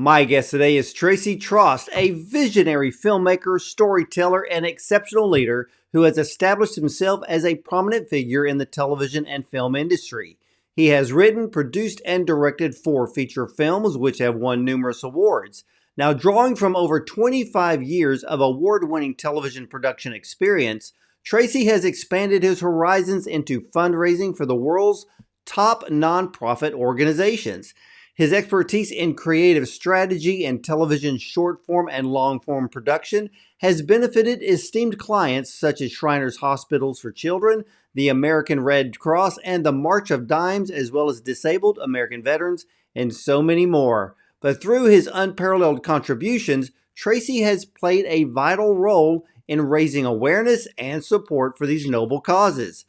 My guest today is Tracy Trost, a visionary filmmaker, storyteller, and exceptional leader who has established himself as a prominent figure in the television and film industry. He has written, produced, and directed 4 feature films, which have won numerous awards. Now, drawing from over 25 years of award-winning television production experience, Tracy has expanded his horizons into fundraising for the world's top nonprofit organizations. His expertise in creative strategy and television short form and long form production has benefited esteemed clients such as Shriners Hospitals for Children, the American Red Cross, and the March of Dimes, as well as disabled American veterans, and so many more. But through his unparalleled contributions, Tracy has played a vital role in raising awareness and support for these noble causes.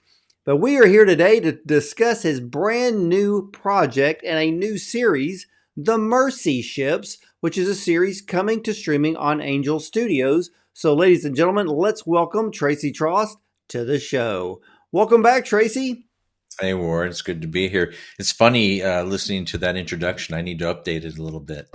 But we are here today to discuss his brand new project and a new series, The Mercy Ships, which is a series coming to streaming on Angel Studios. So, ladies and gentlemen, let's welcome Tracy Trost to the show. Welcome back, Tracy. Hey, Warren, it's good to be here. It's funny listening to that introduction. I need to update it a little bit.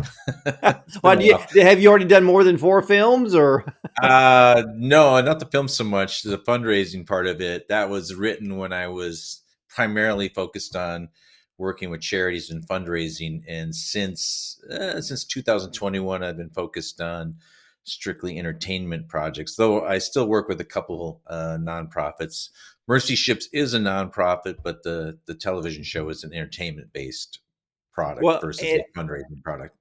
Have you already done more than 4 films, or? No, not the film so much. The fundraising part of it, that was written when I was primarily focused on working with charities and fundraising. And since 2021, I've been focused on strictly entertainment projects, though I still work with a couple nonprofits. Mercy Ships is a nonprofit, but the television show is an entertainment-based product versus a fundraising product.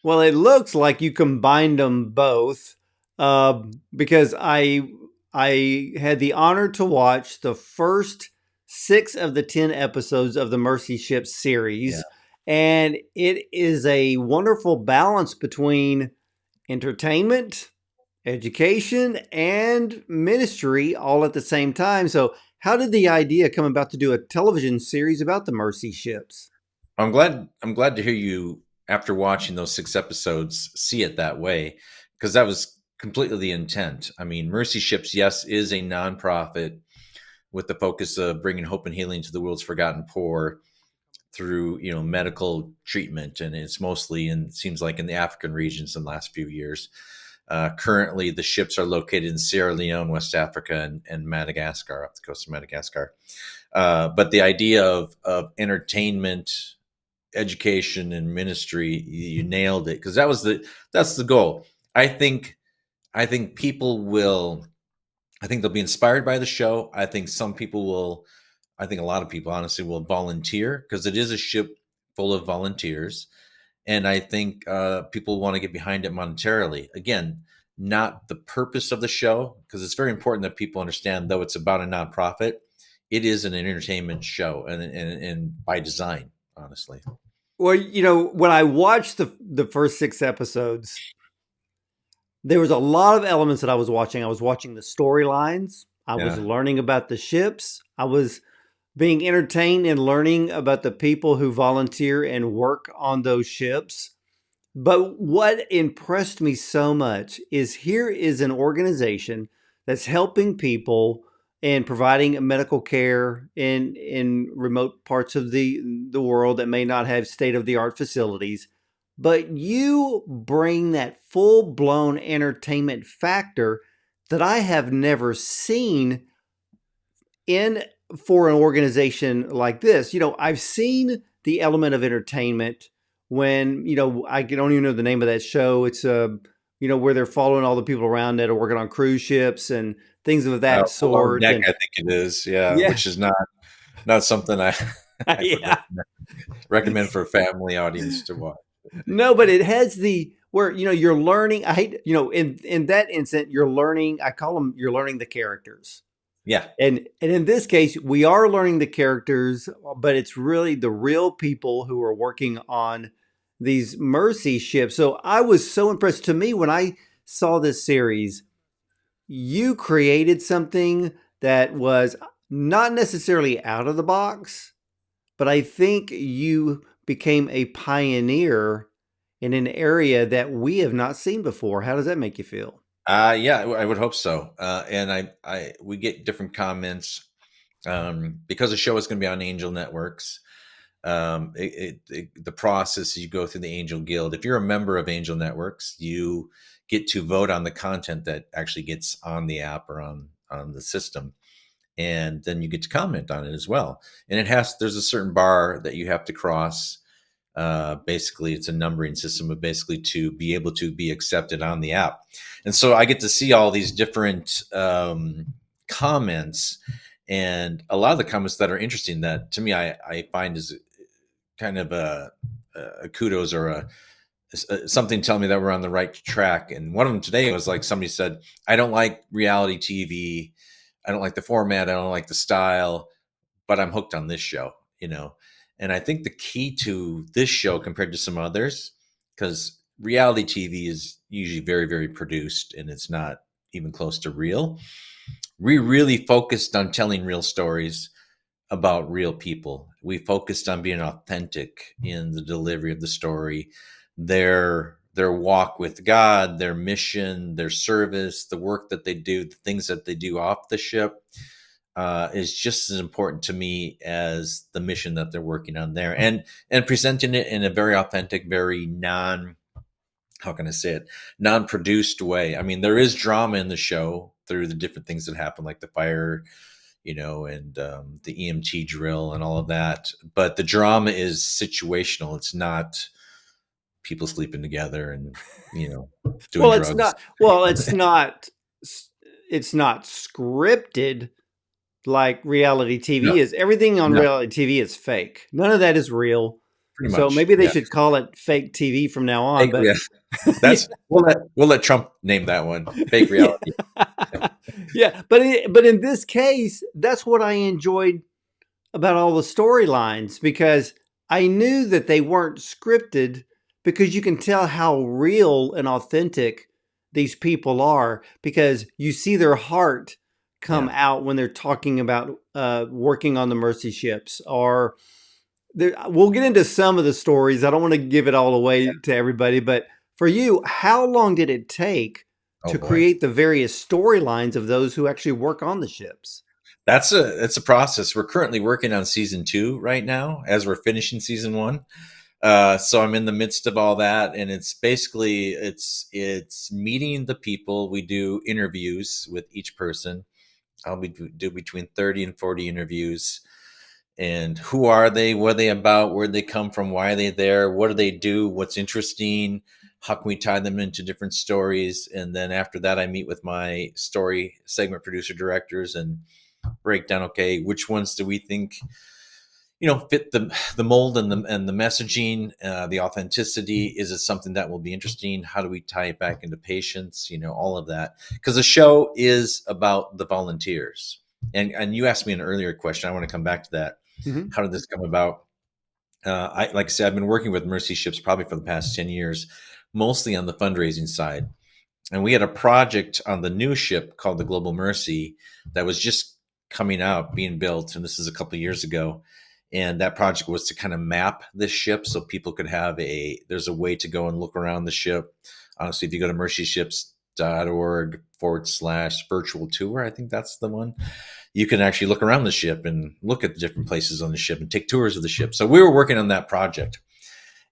Well, it looks like you combined them both, because I had the honor to watch the first 6 of the 10 episodes of the Mercy Ships series, and it is a wonderful balance between entertainment, education, and ministry all at the same time. So how did the idea come about to do a television series about the Mercy Ships? I'm glad to hear you, after watching those 6 episodes, see it that way, because that was completely the intent. I mean, Mercy Ships, yes, is a nonprofit with the focus of bringing hope and healing to the world's forgotten poor through, medical treatment, and it's mostly seems like in the African regions in the last few years. Currently, the ships are located in Sierra Leone, West Africa, and Madagascar, off the coast of Madagascar. But the idea of entertainment, education, and ministry, you nailed it, because that's the goal. I think people will. I think they'll be inspired by the show. I think some people will. I think a lot of people, honestly, will volunteer, because it is a ship full of volunteers. And I think people want to get behind it monetarily. Again, not the purpose of the show, because it's very important that people understand, though it's about a nonprofit, it is an entertainment show, and by design, honestly. Well, when I watched the first 6 episodes, there was a lot of elements that I was watching. I was watching the storylines. I was learning about the ships. I was being entertained and learning about the people who volunteer and work on those ships. But what impressed me so much is here is an organization that's helping people and providing medical care in remote parts of the world that may not have state-of-the-art facilities. But you bring that full-blown entertainment factor that I have never seen for an organization like this. I've seen the element of entertainment when, I don't even know the name of that show. It's where they're following all the people around that are working on cruise ships and things of that sort. Neck, I think it is, which is not something I recommend for a family audience to watch. No, but it has where you're learning. I hate in that instant you're learning. I call them, you're learning the characters. Yeah. And in this case, we are learning the characters, but it's really the real people who are working on these Mercy ships. So I was so impressed. To me, when I saw this series, you created something that was not necessarily out of the box, but I think you became a pioneer in an area that we have not seen before. How does that make you feel? Yeah, I would hope so. And we get different comments because the show is going to be on Angel Networks. The process you go through the Angel Guild. If you're a member of Angel Networks, you get to vote on the content that actually gets on the app or on the system, and then you get to comment on it as well. And there's a certain bar that you have to cross. Basically, it's a numbering system, but basically to be able to be accepted on the app. And so I get to see all these different comments, and a lot of the comments that are interesting that to me I find is kind of a kudos or something telling me that we're on the right track. And one of them today was like somebody said, I don't like reality TV. I don't like the format. I don't like the style, but I'm hooked on this show, you know? And I think the key to this show compared to some others, because reality TV is usually very, very produced and it's not even close to real. We really focused on telling real stories about real people. We focused on being authentic in the delivery of the story, their walk with God, their mission, their service, the work that they do, the things that they do off the ship is just as important to me as the mission that they're working on there, and presenting it in a very authentic, very how can I say it, non-produced way. I mean, there is drama in the show through the different things that happen, like the fire, and the EMT drill and all of that. But the drama is situational. It's not people sleeping together and doing Well, it's drugs. not. Well, it's not. It's not scripted like reality TV No, is. Everything on no, reality TV is fake. None of that is real. pretty So much. maybe they Yeah. should call it fake TV from now on. Fake, But yeah. yeah, That's we'll let Trump name that one. Fake yeah, reality. yeah. But in this case, that's what I enjoyed about all the storylines because I knew that they weren't scripted because you can tell how real and authentic these people are because you see their heart come Yeah. out when they're talking about working on the mercy ships or we'll get into some of the stories. I don't want to give it all away to everybody, but for you, how long did it take Oh to boy. create the various storylines of those who actually work on the ships? It's a process. We're currently working on season 2 right now as we're finishing season 1. So I'm in the midst of all that, and it's basically it's meeting the people. We do interviews with each person. I'll do between 30 and 40 interviews. And who are they? What are they about? Where they come from? Why are they there? What do they do? What's interesting? How can we tie them into different stories? And then after that, I meet with my story segment producer directors and break down. Okay, which ones do we think fit the mold and the messaging, the authenticity? Is it something that will be interesting? How do we tie it back into patients? All of that, because the show is about the volunteers. And you asked me an earlier question. I want to come back to that. Mm-hmm. How did this come about? Like I said, I've been working with Mercy Ships probably for the past 10 years, mostly on the fundraising side. And we had a project on the new ship called the Global Mercy that was just coming out, being built. And this is a couple of years ago. And that project was to kind of map this ship so people could there's a way to go and look around the ship. Honestly, if you go to mercyships.org/virtual tour, I think that's the one, you can actually look around the ship and look at the different places on the ship and take tours of the ship. So we were working on that project.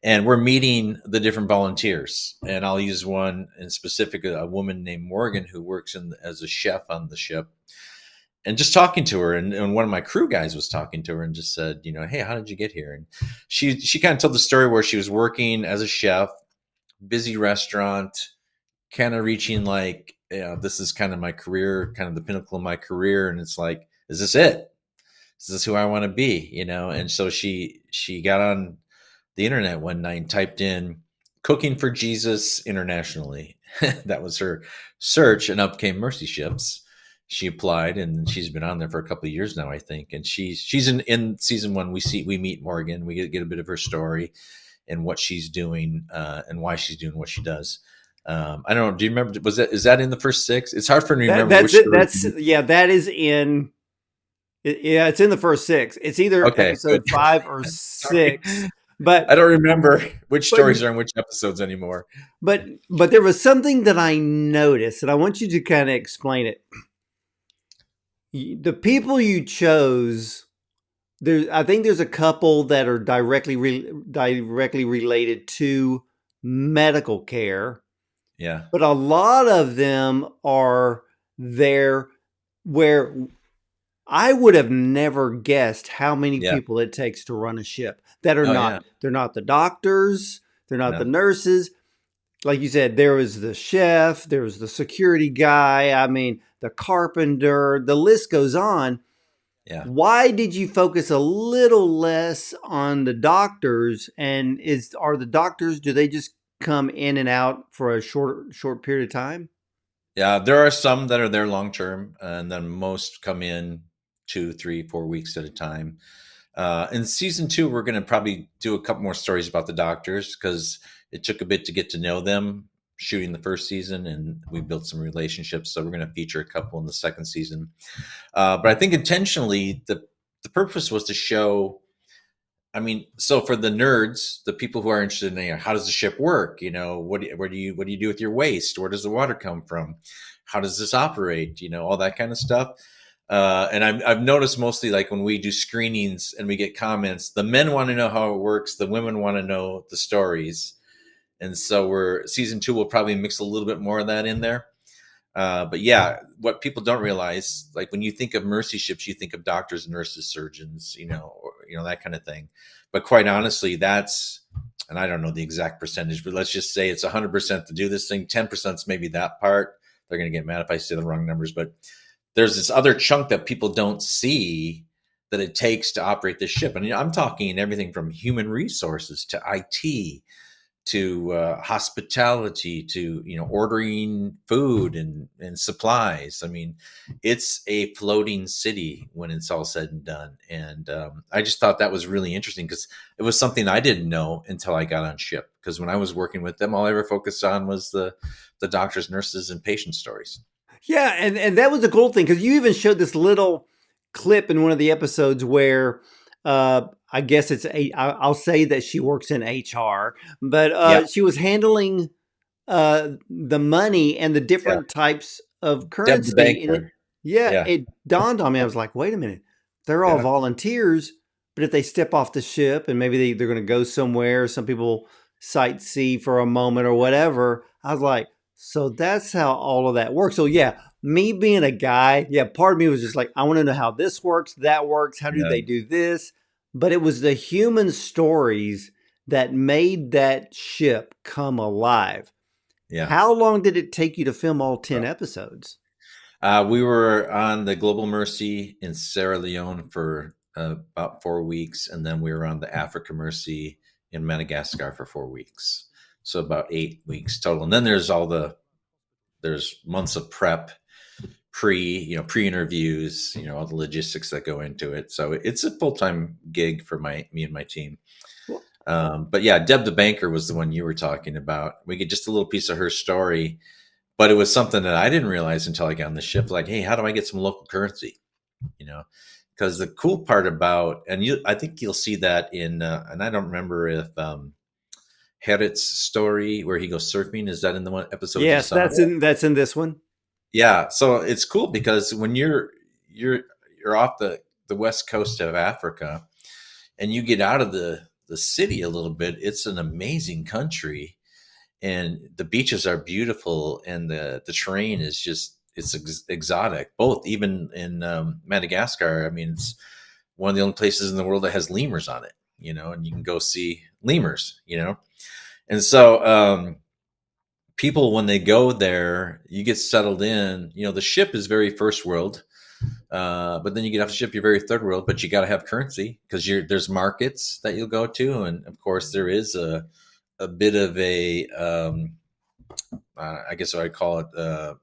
And we're meeting the different volunteers. And I'll use one in specific, a woman named Morgan who works as a chef on the ship. And just talking to her, and one of my crew guys was talking to her and just said, hey, how did you get here? And she kind of told the story where she was working as a chef, busy restaurant, kind of reaching like, this is kind of my career, kind of the pinnacle of my career. And it's like, is this it? Is this who I want to be? And so she got on the internet one night and typed in "cooking for Jesus internationally." That was her search, and up came Mercy Ships. She applied, and she's been on there for a couple of years now, I think. And she's in season 1. We meet Morgan. We get a bit of her story and what she's doing and why she's doing what she does. I don't know. Do you remember? Is that in the first 6? It's hard for me to remember That's which it. story. That is in. Yeah, it's in the first 6. It's either Okay, good. episode 5 or Sorry, 6. I But don't remember which but stories are in which episodes anymore. but there was something that I noticed, and I want you to kind of explain it. The people you chose, I think there's a couple that are directly related to medical care, Yeah. but a lot of them are there where I would have never guessed how many Yeah. people it takes to run a ship that are Oh yeah. not, they're not the doctors, they're not the No. nurses. Like you said, there was the chef, there was the security guy, I mean, the carpenter, the list goes on. Yeah. Why did you focus a little less on the doctors? And are the doctors, do they just come in and out for a short period of time? Yeah. There are some that are there long term, and then most come in 2, 3, 4 weeks at a time. In season two, we're going to probably do a couple more stories about the doctors because it took a bit to get to know them shooting the first season, and we built some relationships. So we're going to feature a couple in the second season. But I think intentionally, the purpose was to show. I mean, so for the nerds, the people who are interested in, how does the ship work? What do you do with your waste? Where does the water come from? How does this operate? All that kind of stuff. And I've noticed mostly like when we do screenings and we get comments, the men want to know how it works, the women want to know the stories, and so we're season two will probably mix a little bit more of that in there. But yeah, what people don't realize, like when you think of mercy ships, you think of doctors, nurses, surgeons, that kind of thing. But quite honestly, and I don't know the exact percentage, but let's just say it's 100% to do this thing. 10% is maybe that part. They're going to get mad if I say the wrong numbers, but there's this other chunk that people don't see that it takes to operate this ship. And I'm talking everything from human resources to IT to hospitality to ordering food and supplies. I mean, it's a floating city when it's all said and done. And I just thought that was really interesting because it was something I didn't know until I got on ship. Because when I was working with them, all I ever focused on was the doctors, nurses, and patient stories. Yeah, and that was the cool thing because you even showed this little clip in one of the episodes where I guess I'll say that she works in HR, but Yeah, she was handling the money and the yeah. different types of Deb the currency. And banker. Yeah, it dawned on me. I was like, wait a minute, they're all yeah, volunteers, but if they step off the ship and maybe they're going to go somewhere, some people sightsee for a moment or whatever. I was like, so that's how all of that works. So yeah, me being a guy, yeah, part of me was just like, I want to know how this works, that works. How do yeah, they do this? But it was the human stories that made that ship come alive. yeah. How long did it take you to film all 10 episodes? We were on the Global Mercy in Sierra Leone for about 4 weeks, and then we were on the Africa Mercy in Madagascar for 4 weeks. So about 8 weeks total. And then there's months of prep, pre interviews, all the logistics that go into it. So it's a full time gig for me and my team. Well, But yeah, Deb the banker was the one you were talking about. We get just a little piece of her story, but it was something that I didn't realize until I got on the ship. Like, hey, how do I get some local currency? You know, because the cool part about, I think you'll see that in, and I don't remember if Herod's story where he goes surfing, is that in the one episode you yes, saw? that's in this one. Yeah, so it's cool because when you're you're off the west coast of Africa and you get out of the city a little bit, it's an amazing country and the beaches are beautiful and the terrain is just it's exotic. Both even in Madagascar, I mean, it's one of the only places in the world that has lemurs on it, and you can go see lemurs, and so people when they go there, you get settled in. The ship is very first world, but then you get off the ship, you're very third world. But you got to have currency because there's markets that you'll go to, and of course there is a bit of a I guess what I call it.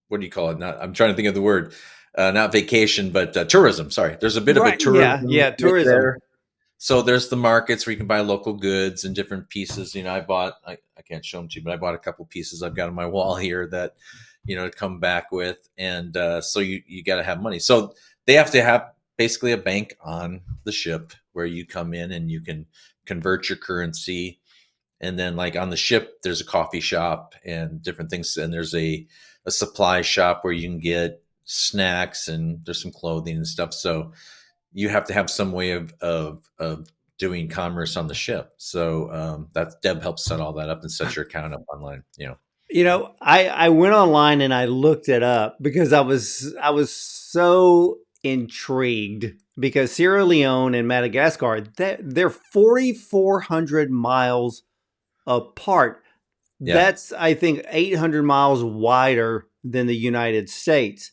What do you call it? Not I'm trying to think of the word. Not vacation, but tourism. Sorry, there's a bit of a Right. Yeah. tourism Yeah. bit Tourism. there. So there's the markets where you can buy local goods and different pieces. I can't show them to you, but I bought a couple pieces I've got on my wall here that, to come back with. And so you got to have money. So they have to have basically a bank on the ship where you come in and you can convert your currency. And then like on the ship, there's a coffee shop and different things. And there's a supply shop where you can get snacks and there's some clothing and stuff. So you have to have some way of doing commerce on the ship. So that Deb helps set all that up and set your account up online. I went online and I looked it up because I was so intrigued because Sierra Leone and Madagascar, they're 4,400 miles apart. Yeah. That's, I think, 800 miles wider than the United States.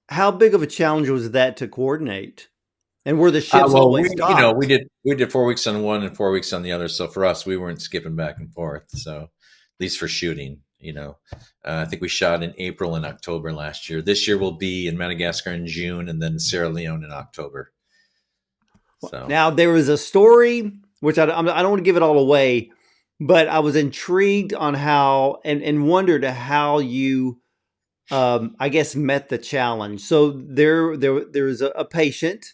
How big of a challenge was that to coordinate? And were the ships Well, always we docked? did 4 weeks on one and 4 weeks on the other. So for us, we weren't skipping back and forth. So at least for shooting, I think we shot in April and October last year. This year we'll be in Madagascar in June, and then Sierra Leone in October. So Now, there was a story, which I don't want to give it all away, but I was intrigued on how and wondered how you, I guess, met the challenge. So there was a patient.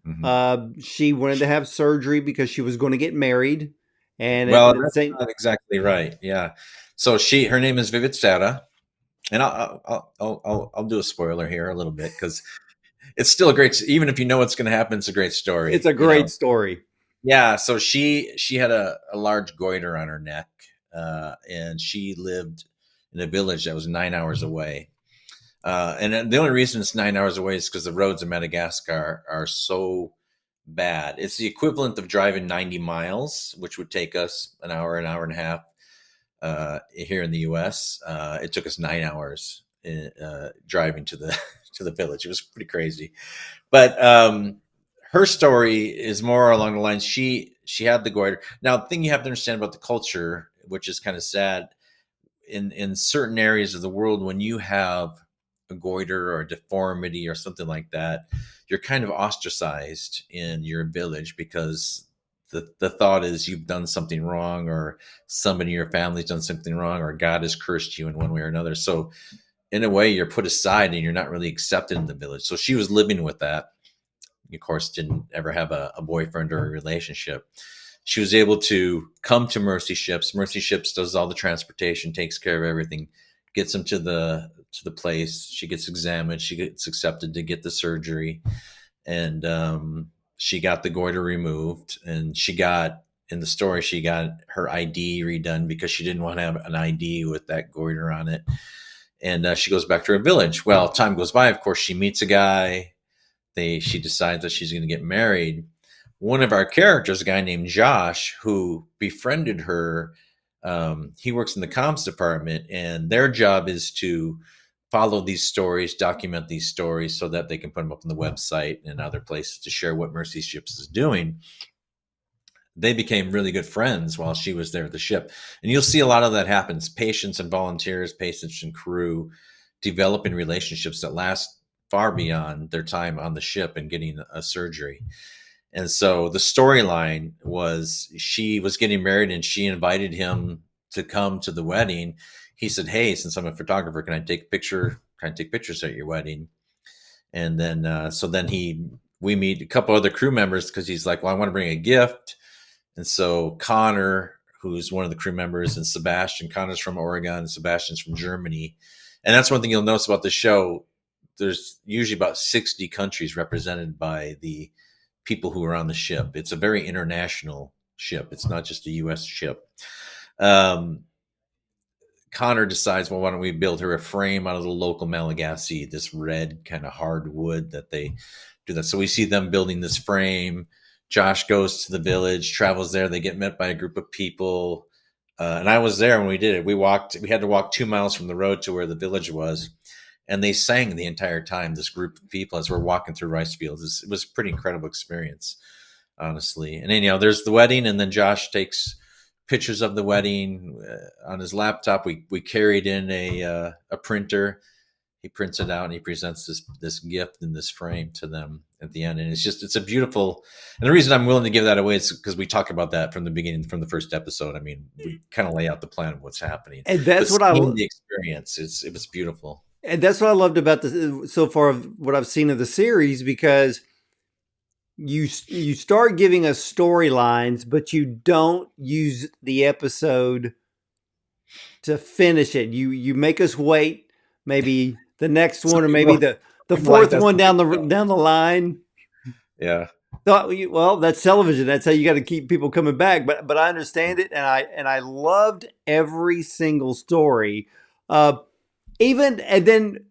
mhm. She wanted to have surgery because she was going to get married, and at Well, the that's same, not exactly right. Yeah. So her name is Vivid Stata, and I'll do a spoiler here a little bit because it's still a great. Even if you know what's going to happen, it's a great it's story. a great story. Yeah. So she had a large goiter on her neck, and she lived in a village that was 9 hours away. And the only reason it's 9 hours away is because the roads in Madagascar are so bad. It's the equivalent of driving 90 miles, which would take us an hour and a half here in the U.S. It took us 9 hours driving to the to the village. It was pretty crazy. But her story is more along the lines. She had the goiter. Now, the thing you have to understand about the culture, which is kind of sad, in certain areas of the world, when you have a goiter or a deformity or something like that, you're kind of ostracized in your village because the thought is you've done something wrong, or somebody in your family's done something wrong, or God has cursed you in one way or another. So in a way, you're put aside and you're not really accepted in the village. So she was living with that. Of course, didn't ever have a boyfriend or a relationship. She was able to come to Mercy Ships. Mercy Ships does all the transportation, takes care of everything, gets them to the place. She gets examined. She gets accepted to get the surgery, and she got the goiter removed. And she got, in the story, she got her ID redone because she didn't want to have an ID with that goiter on it. And she goes back to her village. Well, time goes by. Of course, she meets a guy. She decides that she's going to get married. One of our characters, a guy named Josh, who befriended her, he works in the comms department, and their job is to follow these stories, document these stories, so that they can put them up on the website and other places to share what Mercy Ships is doing. They became really good friends while she was there at the ship, and you'll see a lot of that happens. Patients and volunteers, patients and crew, developing relationships that last far beyond their time on the ship and getting a surgery. And so the storyline was, she was getting married and she invited him to come to the wedding. He said, "Hey, since I'm a photographer, can I take a picture? Can I take pictures at your wedding?" And then, so then we meet a couple other crew members because he's like, "Well, I want to bring a gift." And so Connor, who's one of the crew members, and Sebastian, Connor's from Oregon, Sebastian's from Germany. And that's one thing you'll notice about the show. There's usually about 60 countries represented by the people who are on the ship. It's a very international ship. It's not just a U.S. ship. Um, Connor decides, well, why don't we build her a frame out of the local Malagasy, this red kind of hard wood that they do that. So we see them building this frame. Josh goes to the village, travels there. They get met by a group of people. And I was there when we did it. We had to walk 2 miles from the road to where the village was. And they sang the entire time, this group of people, as we're walking through rice fields. It was a pretty incredible experience, honestly. And then, there's the wedding, and then Josh takes pictures of the wedding on his laptop. We carried in a printer. He prints it out and he presents this gift in this frame to them at the end. And it's a beautiful. And the reason I'm willing to give that away is because we talk about that from the beginning, from the first episode. I mean, we kind of lay out the plan of what's happening, And but that's what seeing the experience, it was beautiful. that's what I loved about the so far of what I've seen of the series, because you start giving us storylines, but you don't use the episode to finish it. You make us wait maybe the next Some one, or people, maybe the people like fourth that. one Some people don't. down the line. Yeah. Well, that's television. That's how you got to keep people coming back. But I understand it, and I loved every single story. Uh, even and then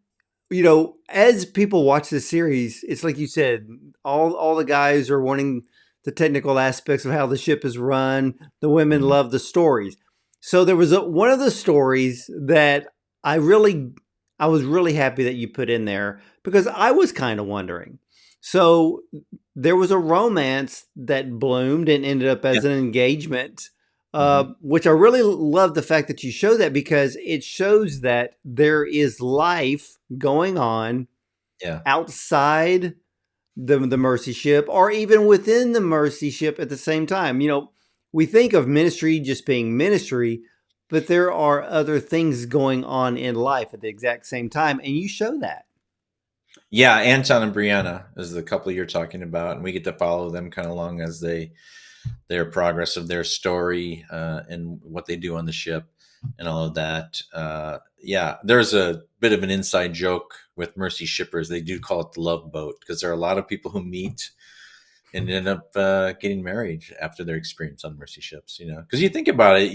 as people watch this series, it's like you said, all the guys are wanting the technical aspects of how the ship is run. The women Mhm. love the stories. So there was one of the stories that I really, I was really happy that you put in there because I was kind of wondering. So there was a romance that bloomed and ended up Yeah. as an engagement, Hmm. which I really love the fact that you show that because it shows that there is life going on Yeah. outside the mercy ship or even within the mercy ship at the same time. We think of ministry just being ministry, but there are other things going on in life at the exact same time, and you show that. Yeah. Anton and Brianna is the couple you're talking about, and we get to follow them kind of along as their progress of their story and what they do on the ship and all of that. Yeah, there's a bit of an inside joke with Mercy shippers. They do call it the love boat because there are a lot of people who meet and end up getting married after their experience on Mercy ships. Because you think about it,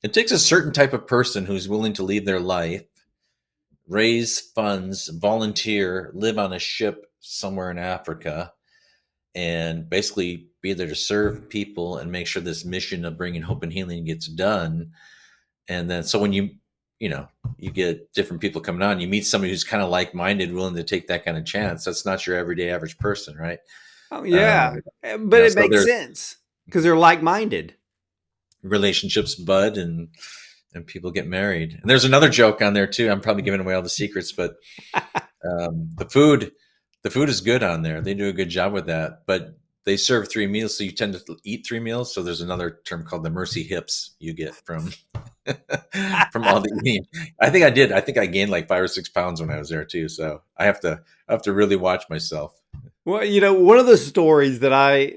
it takes a certain type of person who's willing to leave their life, raise funds, volunteer, live on a ship somewhere in Africa, and basically be there to serve people and make sure this mission of bringing hope and healing gets done. And then, so when you know, you get different people coming on, you meet somebody who's kind of like minded, willing to take that kind of chance. That's not your everyday average person, right? Oh Um, yeah, but it so makes there's sense because they're like-minded. relationships bud and people get married. And there's another joke on there too. I'm probably giving away all the secrets, but the food is good on there. They do a good job with that, but they serve 3 meals, so you tend to eat 3 meals. So there's another term called the mercy hips you get from from all the eating. I think I did. I think I gained like 5 or 6 pounds when I was there too. So I have to really watch myself. Well, one of the stories that I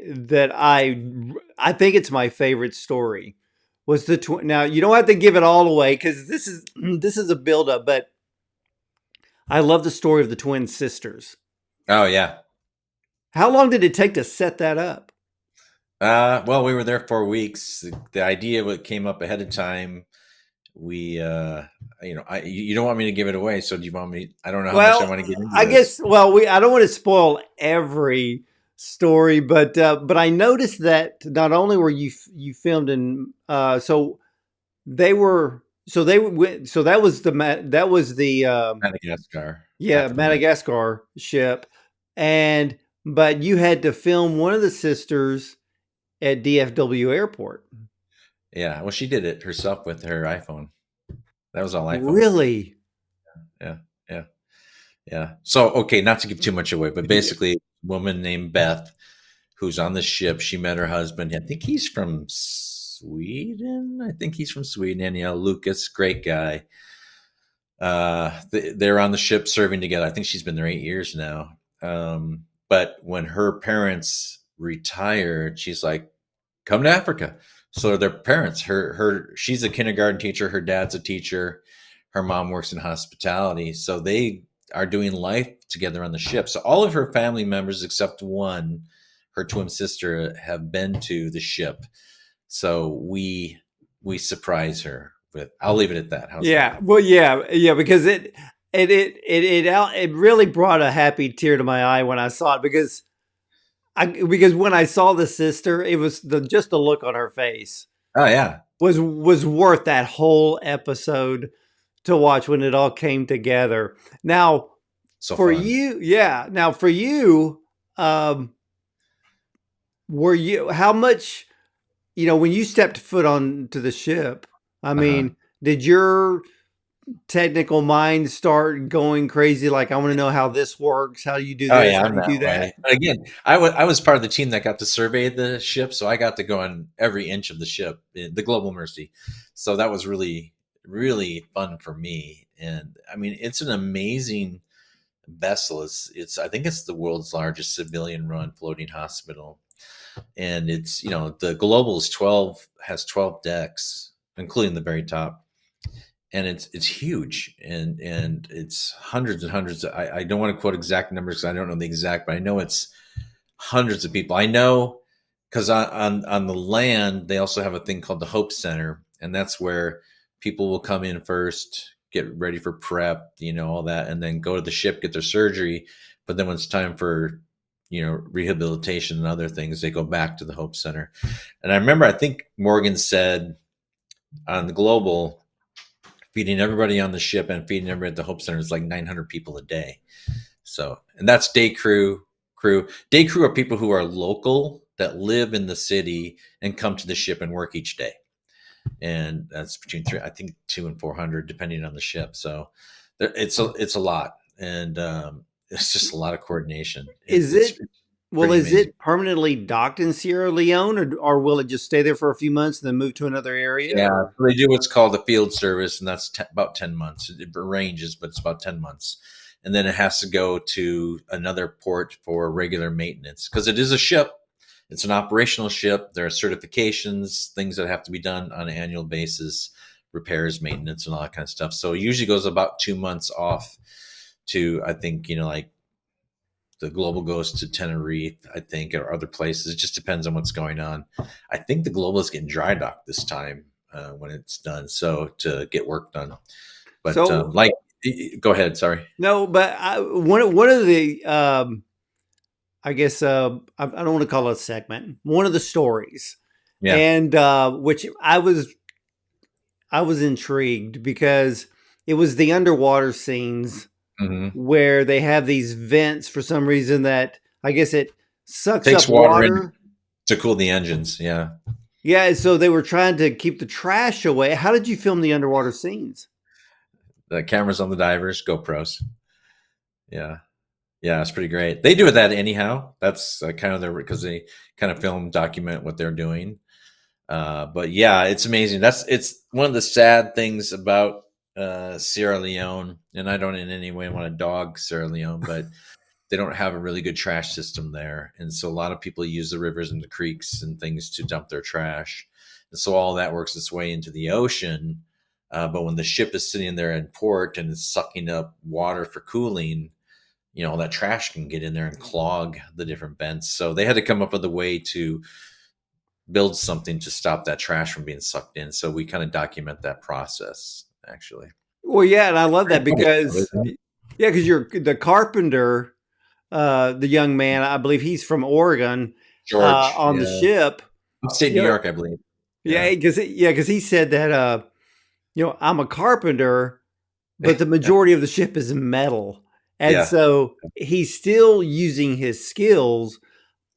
think it's my favorite story was the now you don't have to give it all away because this is this is a buildup, but I love the story of the twin sisters. Oh yeah. How long did it take to set that up? Well, we were there 4 weeks. The idea what came up ahead of time. We, you don't want me to give it away. So do you want me? I don't know how much I Well, want to get into I this. guess we I don't want to spoil every story, but I noticed that not only were you filmed in they were so that was that was the Madagascar, yeah, African American. Madagascar ship, and but you had to film one of the sisters at DFW airport. Yeah, well, she did it herself with her iPhone. That was all iPhone. Really? Yeah, yeah, yeah. So, okay, not to give too much away, but Yeah. basically, a woman named Beth, who's on the ship, she met her husband. I think he's from Sweden. I think he's from Sweden. Anyhow, Lucas, great guy. They're on the ship serving together. I think she's been there 8 years now. But when her parents retired, she's like, come to Africa. So their parents, she's a kindergarten teacher, her dad's a teacher, her mom works in hospitality. So they are doing life together on the ship. So all of her family members, except one, her twin sister, have been to the ship. So we surprise her with. I'll leave it at that. How's Yeah. that? Well, yeah, because it really brought a happy tear to my eye when I saw it because when I saw the sister, it was just the look on her face Oh yeah, was worth that whole episode to watch when it all came together. Now, so for fun. you, yeah. Now for you, um, were you how much when you stepped foot onto the ship? I Uh huh. mean, did your technical mind start going crazy? Like, I want to know how this works. How do you do Oh this? yeah, How I'm do you that do that? way. But again, I was part of the team that got to survey the ship, so I got to go on every inch of the ship, the Global Mercy. So that was really really fun for me. And I mean, it's an amazing vessel. It's I think it's the world's largest civilian run floating hospital, and it's the Global is 12 has 12 decks, including the very top, and it's huge, and it's hundreds and hundreds. I don't want to quote exact numbers because I don't know the exact, but I know it's hundreds of people. I know because on the land they also have a thing called the Hope Center, and that's where people will come in first, get ready for prep, all that, and then go to the ship, get their surgery. But then when it's time for rehabilitation and other things, they go back to the Hope Center. And I remember, I think Morgan said on the global, feeding everybody on the ship and feeding everybody at the Hope Center is like 900 people a day. So, and that's day crew. Day crew are people who are local that live in the city and come to the ship and work each day. And that's between I think 200 and 400, depending on the ship. So it's a lot. And it's just a lot of coordination. Is It's it well? pretty Is amazing. it permanently docked in Sierra Leone, or will it just stay there for a few months and then move to another area? Yeah, Or so they do what's called a field service, and that's about 10 months. It ranges, but it's about 10 months. And then it has to go to another port for regular maintenance because it is a ship. It's an operational ship. There are certifications, things that have to be done on an annual basis, repairs, maintenance, and all that kind of stuff. So it usually goes about 2 months off to, I think, like the global goes to Tenerife, I think, or other places. It just depends on what's going on. I think the global is getting dry docked this time when it's done, so to get work done. But so go ahead. Sorry. no, but one of the I guess I don't want to call it a segment. One of the stories, Yeah. and which I was intrigued because it was the underwater scenes Hmm. where they have these vents for some reason that I guess it sucks Takes up water in water. to cool the engines. Yeah. Yeah, so they were trying to keep the trash away. How did you film the underwater scenes? The cameras on the divers, GoPros. Yeah. Yeah, it's pretty great. They do that anyhow. That's kind of their because they kind of film document what they're doing. But yeah, it's amazing. It's one of the sad things about Sierra Leone, and I don't in any way want to dog Sierra Leone, but they don't have a really good trash system there, and so a lot of people use the rivers and the creeks and things to dump their trash, and so all that works its way into the ocean. But when the ship is sitting there in port and it's sucking up water for cooling, all that trash can get in there and clog the different vents. So they had to come up with a way to build something to stop that trash from being sucked in. So we kind of document that process, actually. Well, yeah, and I love Pretty that cool, because isn't it? yeah, because you're the carpenter, the young man. I believe he's from Oregon, George, on the yeah, ship. upstate New You know, York, I believe. yeah, Yeah, because he said that I'm a carpenter, but the majority of the ship is metal, and yeah, so he's still using his skills.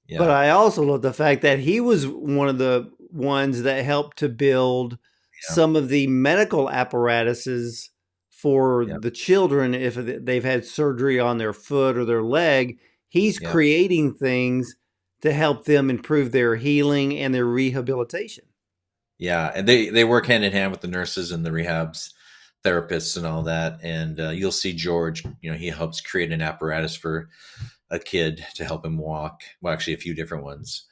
But yeah, I also love the fact that he was one of the ones that helped to build yeah, some of the medical apparatuses for yeah, the children if they've had surgery on their foot or their leg. He's yeah, creating things to help them improve their healing and their rehabilitation. yeah. And they work hand in hand with the nurses and the rehabs, therapists, and all that. And you'll see George. He helps create an apparatus for a kid to help him walk. Well, actually, a few different ones.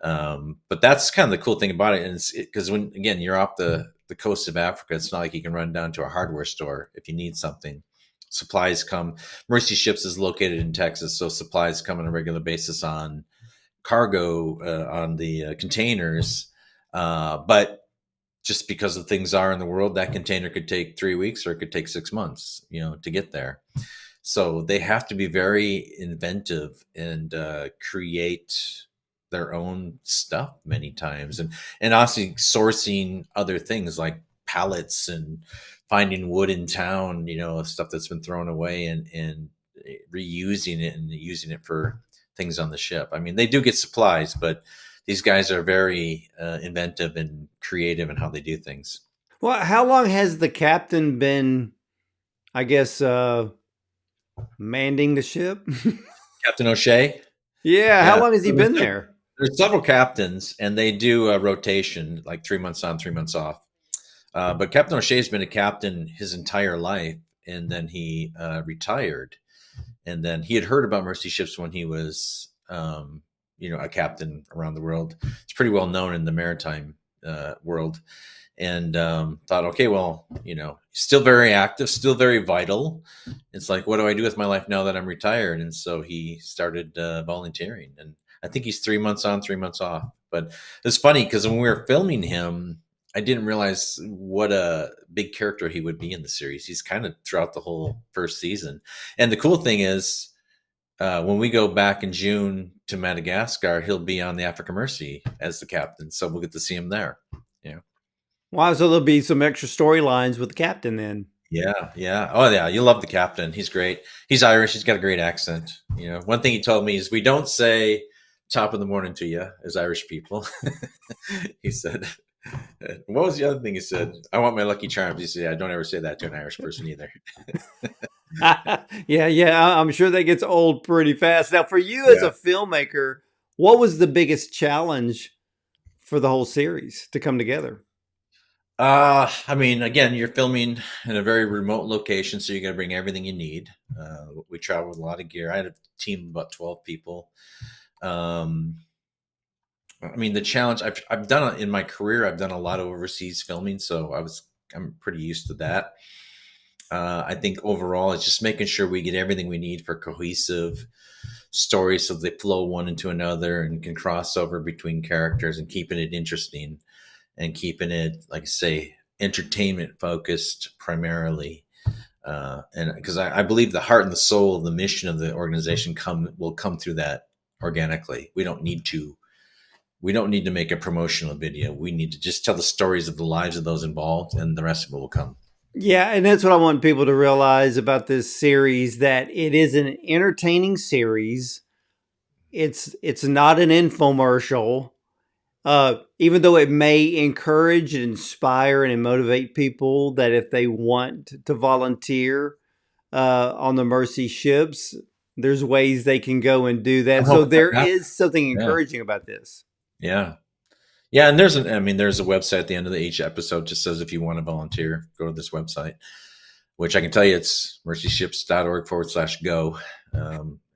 But that's kind of the cool thing about it, and it's because when again you're off the coast of Africa, it's not like you can run down to a hardware store if you need something. Supplies come. Mercy Ships is located in Texas, so supplies come on a regular basis on cargo on the containers. But just because the things are in the world, that container could take 3 weeks or it could take 6 months, to get there. So they have to be very inventive and create their own stuff many times, and also sourcing other things like pallets and finding wood in town, stuff that's been thrown away, and reusing it and using it for things on the ship. I mean, they do get supplies, but these guys are very inventive and creative in how they do things. Well, how long has the captain been, I guess, manding the ship? Captain O'Shea. Yeah, how Yeah. long has he So been there? there's several captains, and they do a rotation, like 3 months on, 3 months off. But Captain O'Shea's been a captain his entire life, and then he retired. And then he had heard about Mercy Ships when he was, a captain around the world. It's pretty well known in the maritime world. And thought, okay, well, still very active, still very vital. It's like, what do I do with my life now that I'm retired? And so he started volunteering. And I think he's 3 months on, 3 months off. But it's funny because when we were filming him, I didn't realize what a big character he would be in the series. He's kind of throughout the whole first season. And the cool thing is, when we go back in June to Madagascar, he'll be on the Africa Mercy as the captain. So we'll get to see him there. Yeah. Wow, so there'll be some extra storylines with the captain then. Yeah, yeah. Oh, yeah. You love the captain. He's great. He's Irish. He's got a great accent. One thing he told me is we don't say "top of the morning" to you as Irish people. He said, "What was the other thing he said? I want my Lucky Charms." He said, "I don't ever say that to an Irish person either." Yeah, yeah. I'm sure that gets old pretty fast. Now, for you as Yeah. a filmmaker, what was the biggest challenge for the whole series to come together? I mean, again, you're filming in a very remote location, so you got to bring everything you need. We traveled with a lot of gear. I had a team of about 12 people. Um, I mean, the challenge I've done in my career, I've done a lot of overseas filming, so I'm pretty used to that. I think overall, it's just making sure we get everything we need for cohesive stories, so they flow one into another and can cross over between characters, and keeping it interesting and keeping it, like I say, entertainment focused primarily. And because I believe the heart and the soul of the mission of the organization will come through that organically. We don't need to make a promotional video. We need to just tell the stories of the lives of those involved, and the rest of it will come. Yeah, and that's what I want people to realize about this series, that it is an entertaining series. It's not an infomercial. Even though it may encourage and inspire and motivate people that if they want to volunteer on the Mercy ships, there's ways they can go and do I'm that. So hoping that there happens. is something Yeah, encouraging about this. yeah, yeah. And there's a website at the end of each episode just says if you want to volunteer, go to this website, which I can tell you it's mercyships.org/go.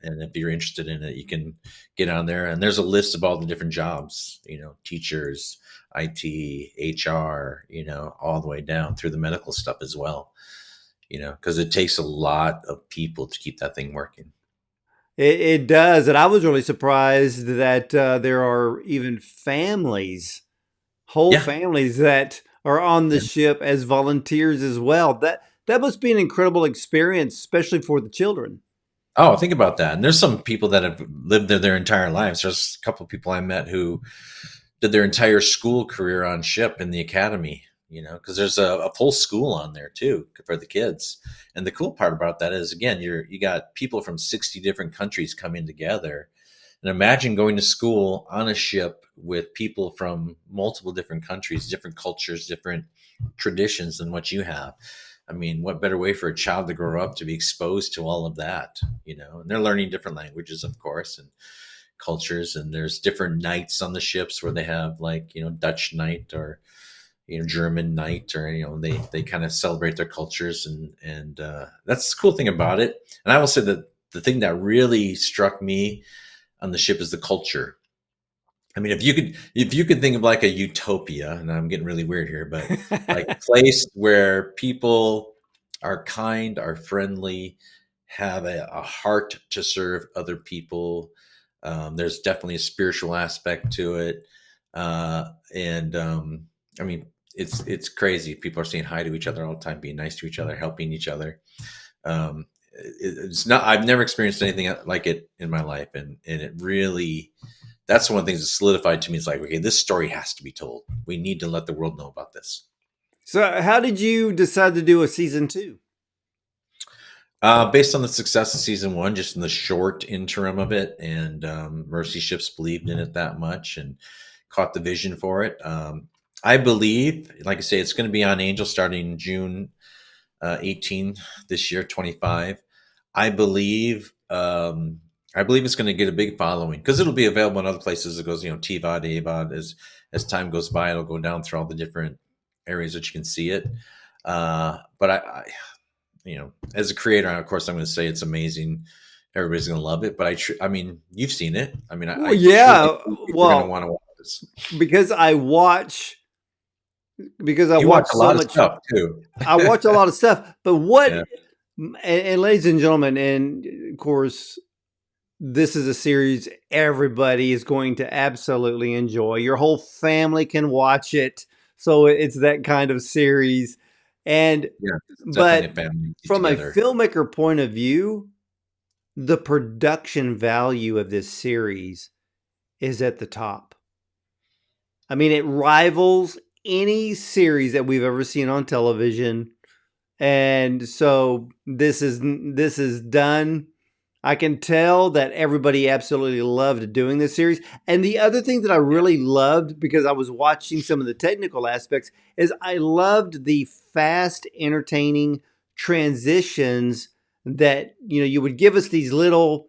And if you're interested in it, you can get on there. And there's a list of all the different jobs, teachers, IT, HR, all the way down through the medical stuff as well, because it takes a lot of people to keep that thing working. It does. And I was really surprised that there are even whole Yeah. families that are on the Yeah. ship as volunteers as well. That must be an incredible experience, especially for the children. Oh, think about that. And there's some people that have lived there their entire lives. There's a couple of people I met who did their entire school career on ship in the academy, because there's a full school on there too for the kids. And the cool part about that is, again, you got people from 60 different countries coming together. And imagine going to school on a ship with people from multiple different countries, different cultures, different traditions than what you have. I mean, what better way for a child to grow up to be exposed to all of that, And they're learning different languages, of course, and cultures. And there's different nights on the ships where they have like, Dutch night or, German night, or, they kind of celebrate their cultures. And that's the cool thing about it. And I will say that the thing that really struck me on the ship is the culture. I mean, if you could think of like a utopia, and I'm getting really weird here, but like a place where people are kind, are friendly, have a heart to serve other people. There's definitely a spiritual aspect to it, and I mean, it's crazy. People are saying hi to each other all the time, being nice to each other, helping each other. It's not. I've never experienced anything like it in my life, and it really. That's one of the things that solidified to me. It's like, okay, this story has to be told. We need to let the world know about this. So, how did you decide to do a season two? Based on the success of season one, just in the short interim of it, and Mercy Ships believed in it that much and caught the vision for it. I believe, like I say, it's going to be on Angel starting June 18 this year, 25. I believe. I believe it's going to get a big following because it'll be available in other places. It goes, TVOD, AVOD. As time goes by, it'll go down through all the different areas that you can see it. But as a creator, of course, I'm going to say it's amazing. Everybody's going to love it. But I mean, you've seen it. I mean, Well, I truly yeah. think people are going to Well, want to watch this. because I watch because I You watch watch a so lot of much. stuff too. I watch a lot of stuff. But what? Yeah. And ladies and gentlemen, and of course, this is a series everybody is going to absolutely enjoy. Your whole family can watch it. So it's that kind of series. And Yeah, definitely a but family get from a together. filmmaker point of view, the production value of this series is at the top. I mean, it rivals any series that we've ever seen on television. And so this is done. I can tell that everybody absolutely loved doing this series. And the other thing that I really loved, because I was watching some of the technical aspects, is I loved the fast, entertaining transitions that you would give us these little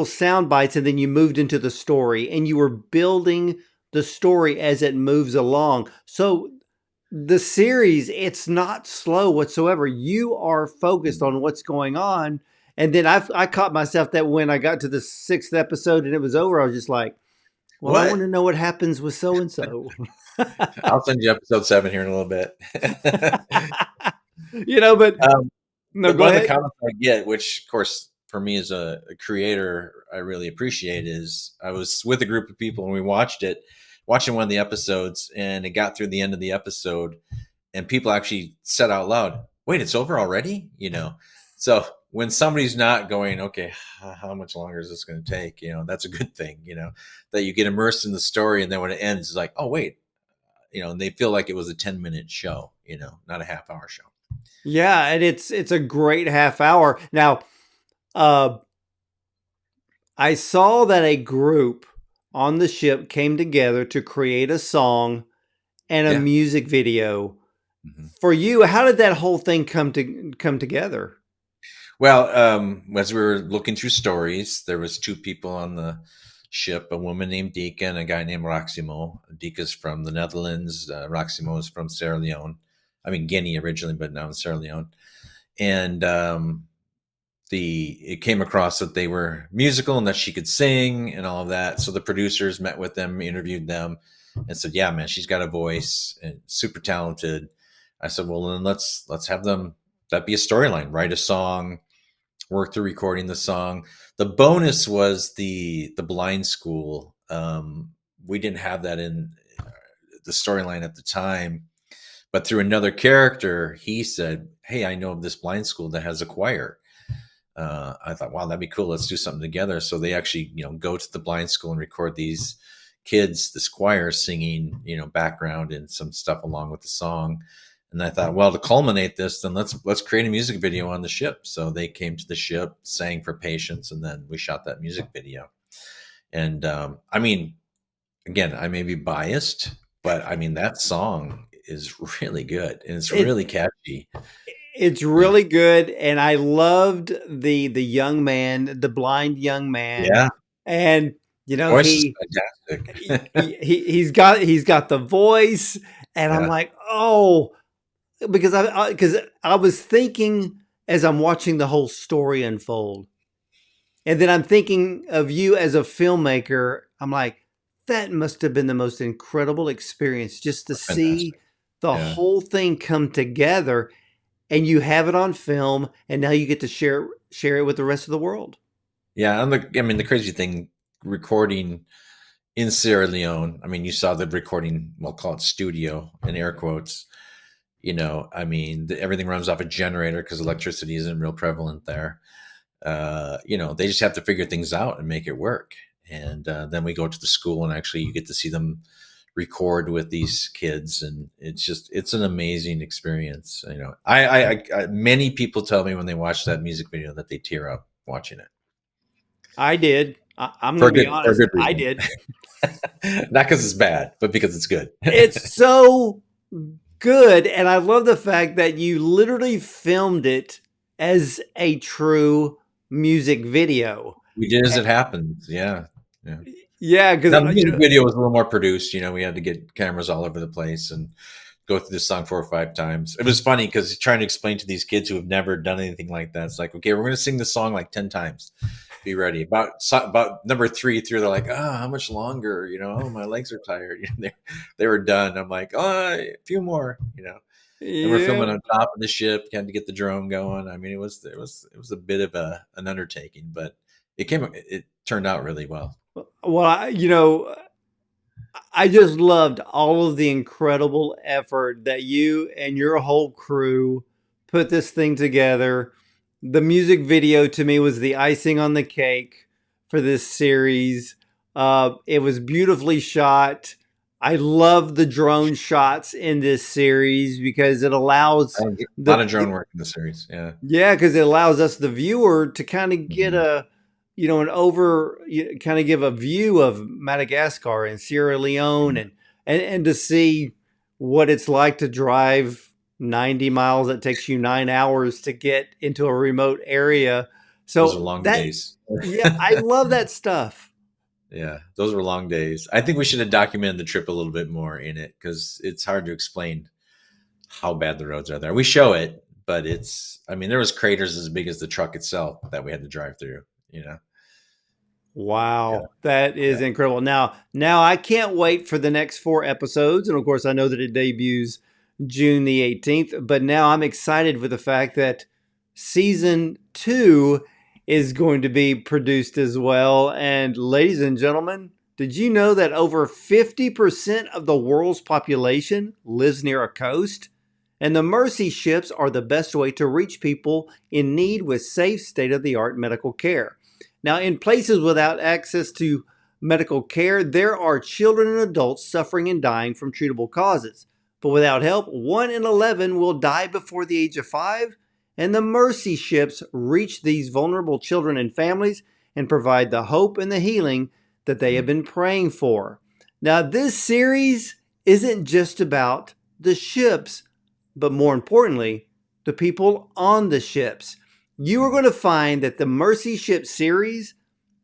sound bites, and then you moved into the story, and you were building the story as it moves along. So the series, it's not slow whatsoever. You are focused Mm. on what's going on. And then I caught myself that when I got to the sixth episode and it was over, I was just like, well, I want What? to know what happens with so and so. I'll send you episode 7 here in a little bit. But Um, no, go one of the ahead. comments I get, which of course for me as a creator, I really appreciate, is I was with a group of people and we watching one of the episodes, and it got through the end of the episode, and people actually said out loud, "Wait, it's over already?" So when somebody's not going, "Okay, how much longer is this going to take?" That's a good thing. That you get immersed in the story, and then when it ends, it's like, "Oh wait," and they feel like it was a 10-minute show, not a half-hour show. Yeah, and it's a great half hour. Now, uh, I saw that a group on the ship came together to create a song and a Yeah. music video. Mhm. For you, how did that whole thing come together? Well, as we were looking through stories, there was two people on the ship: a woman named Dika and a guy named Roximo. Dika's from the Netherlands. Roximo is from Sierra Leone. I mean Guinea originally, but now in Sierra Leone. And the it came across that they were musical and that she could sing and all of that. So the producers met with them, interviewed them, and said, "Yeah, man, she's got a voice and super talented." I said, "Well, then let's have them that be a storyline. Write a song, work through recording the song." The bonus was the blind school. We didn't have that in the storyline at the time, but through another character, he said, "Hey, I know of this blind school that has a choir." I thought, wow, that'd be cool. Let's do something together. So they actually, go to the blind school and record these kids, this choir singing, background and some stuff along with the song. And I thought, well, to culminate this, then let's create a music video on the ship. So they came to the ship, sang for Patience, and then we shot that music video. And I mean, again, I may be biased, but I mean that song is really good and it's It really catchy. it's Yeah, really good, and I loved the young man, the blind young man, yeah. and Voice is he he, fantastic. he's got the voice, and I'm Yeah. like, oh, because I was thinking as I'm watching the whole story unfold, and then I'm thinking of you as a filmmaker. I'm like, that must have been the most incredible experience just to see Fantastic. the Yeah. whole thing come together, and you have it on film, and now you get to share it with the rest of the world. Yeah. And the crazy thing, recording in Sierra Leone, I mean, you saw the recording, we'll call it studio in air quotes. Everything runs off a generator because electricity isn't real prevalent there. They just have to figure things out and make it work. And then we go to the school and actually you get to see them record with these kids, and it's an amazing experience. Many people tell me when they watch that music video that they tear up watching it I did. I'm for going a to be good honest. I reason. did. Not because it's bad, but because it's good. It's so good, and I love the fact that you literally filmed it as a true music video. We did as Eh, it happens. Yeah. Yeah. Yeah, because Now the music video was a little more produced. We had to get cameras all over the place and go through this song 4 or 5 times. It was funny because trying to explain to these kids who have never done anything like that, it's like, okay, we're going to sing this song like 10 times. Be ready. About number 3 through, they're like, how much longer? Oh, my legs are tired. They were done. I'm like, oh, a few more. And we're yeah, filming on top of the ship. Had to get the drone going. I mean, it was a bit of an undertaking, but it turned out really well. Well, I just loved all of the incredible effort that you and your whole crew put this thing together. The music video to me was the icing on the cake for this series. It was beautifully shot. I love the drone shots in this series because it allows A the, lot of drone the work in the series. Yeah. yeah, because it allows us, the viewer, to kind of get Mhm. a, an kind of give a view of Madagascar and Sierra Leone, Yeah. and to see what it's like to drive 90 miles. That takes you 9 hours to get into a remote area. Those are So long that, days. yeah, I love that stuff. Yeah, those were long days. I think we should have documented the trip a little bit more in it because it's hard to explain how bad the roads are there. We show it, but I mean, there was craters as big as the truck itself that we had to drive through, you know? Yeah. Wow, that Yeah. is incredible. Now I can't wait for the next 4 episodes, and of course I know that it debuts June the 18th, but now I'm excited with the fact that season 2 is going to be produced as well. And ladies and gentlemen, did you know that over 50% of the world's population lives near a coast? And the Mercy ships are the best way to reach people in need with safe, state-of-the-art medical care. Now, in places without access to medical care, there are children and adults suffering and dying from treatable causes. But without help, 1 in 11 will die before the age of 5, and the Mercy ships reach these vulnerable children and families and provide the hope and the healing that they have Mm. been praying for. Now, this series isn't just about the ships, but more importantly, the people on the ships. You are going to find that the Mercy Ship series,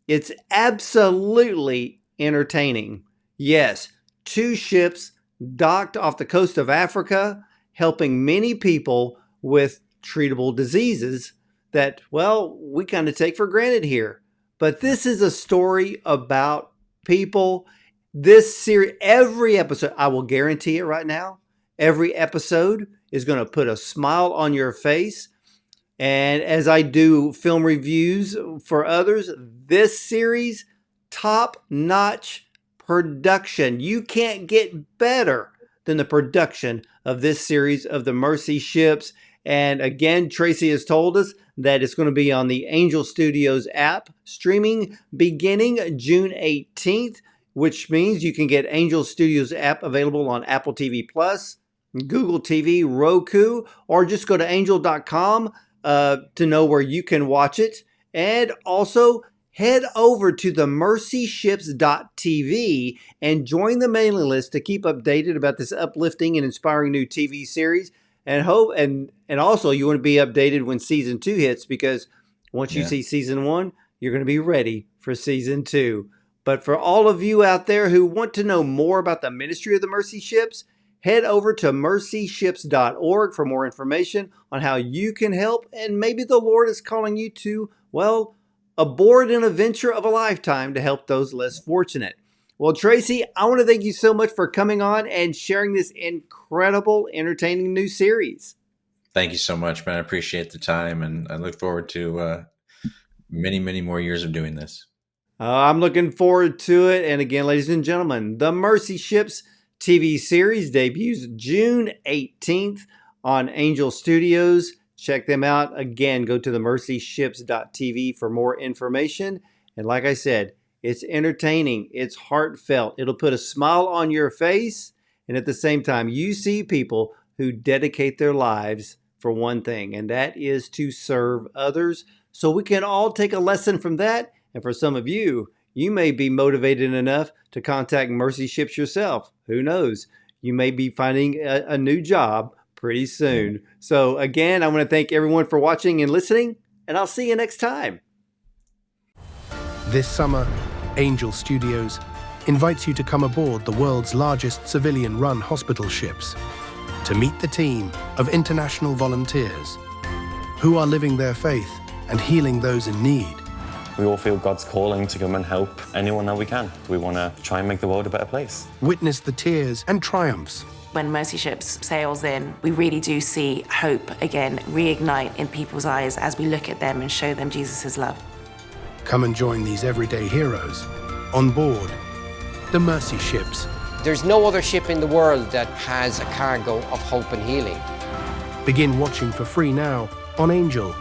it's absolutely entertaining. Yes, 2 ships docked off the coast of Africa, helping many people with treatable diseases that, well, we kind of take for granted here. But this is a story about people. This series, every episode, I will guarantee it right now, every episode is going to put a smile on your face. And as I do film reviews for others, this series, top notch production. You can't get better than the production of this series of the Mercy ships. And again, Tracy has told us that it's going to be on the Angel Studios app, streaming beginning June 18th, which means you can get Angel Studios app available on Apple TV Plus, Google TV, Roku, or just go to angel.com to know where you can watch it. And also head over to the mercyships.tv and join the mailing list to keep updated about this uplifting and inspiring new TV series. And also you want to be updated when season 2 hits, because once you Yeah. see season 1, you're going to be ready for season 2. But for all of you out there who want to know more about the ministry of the Mercy Ships, head over to mercyships.org for more information on how you can help, and maybe the Lord is calling you to, well, aboard an adventure of a lifetime to help those less fortunate. Well, Tracy, I want to thank you so much for coming on and sharing this incredible, entertaining new series. Thank you so much, man. I appreciate the time, and I look forward to many, many more years of doing this. I'm looking forward to it. And again, ladies and gentlemen, the Mercy Ships TV series debuts June 18th on Angel Studios. Check them out. Again, go to the mercyships.tv for more information. And like I said, it's entertaining, it's heartfelt, it'll put a smile on your face. And at the same time, you see people who dedicate their lives for one thing, and that is to serve others. So we can all take a lesson from that. And for some of you, you may be motivated enough to contact Mercy Ships yourself. Who knows? You may be finding a new job pretty soon. So again, I want to thank everyone for watching and listening, and I'll see you next time. This summer, Angel Studios invites you to come aboard the world's largest civilian-run hospital ships to meet the team of international volunteers who are living their faith and healing those in need. We all feel God's calling to come and help anyone that we can. We want to try and make the world a better place. Witness the tears and triumphs. When Mercy Ships sails in, we really do see hope again reignite in people's eyes as we look at them and show them Jesus' love. Come and join these everyday heroes on board the Mercy ships. There's no other ship in the world that has a cargo of hope and healing. Begin watching for free now on Angel.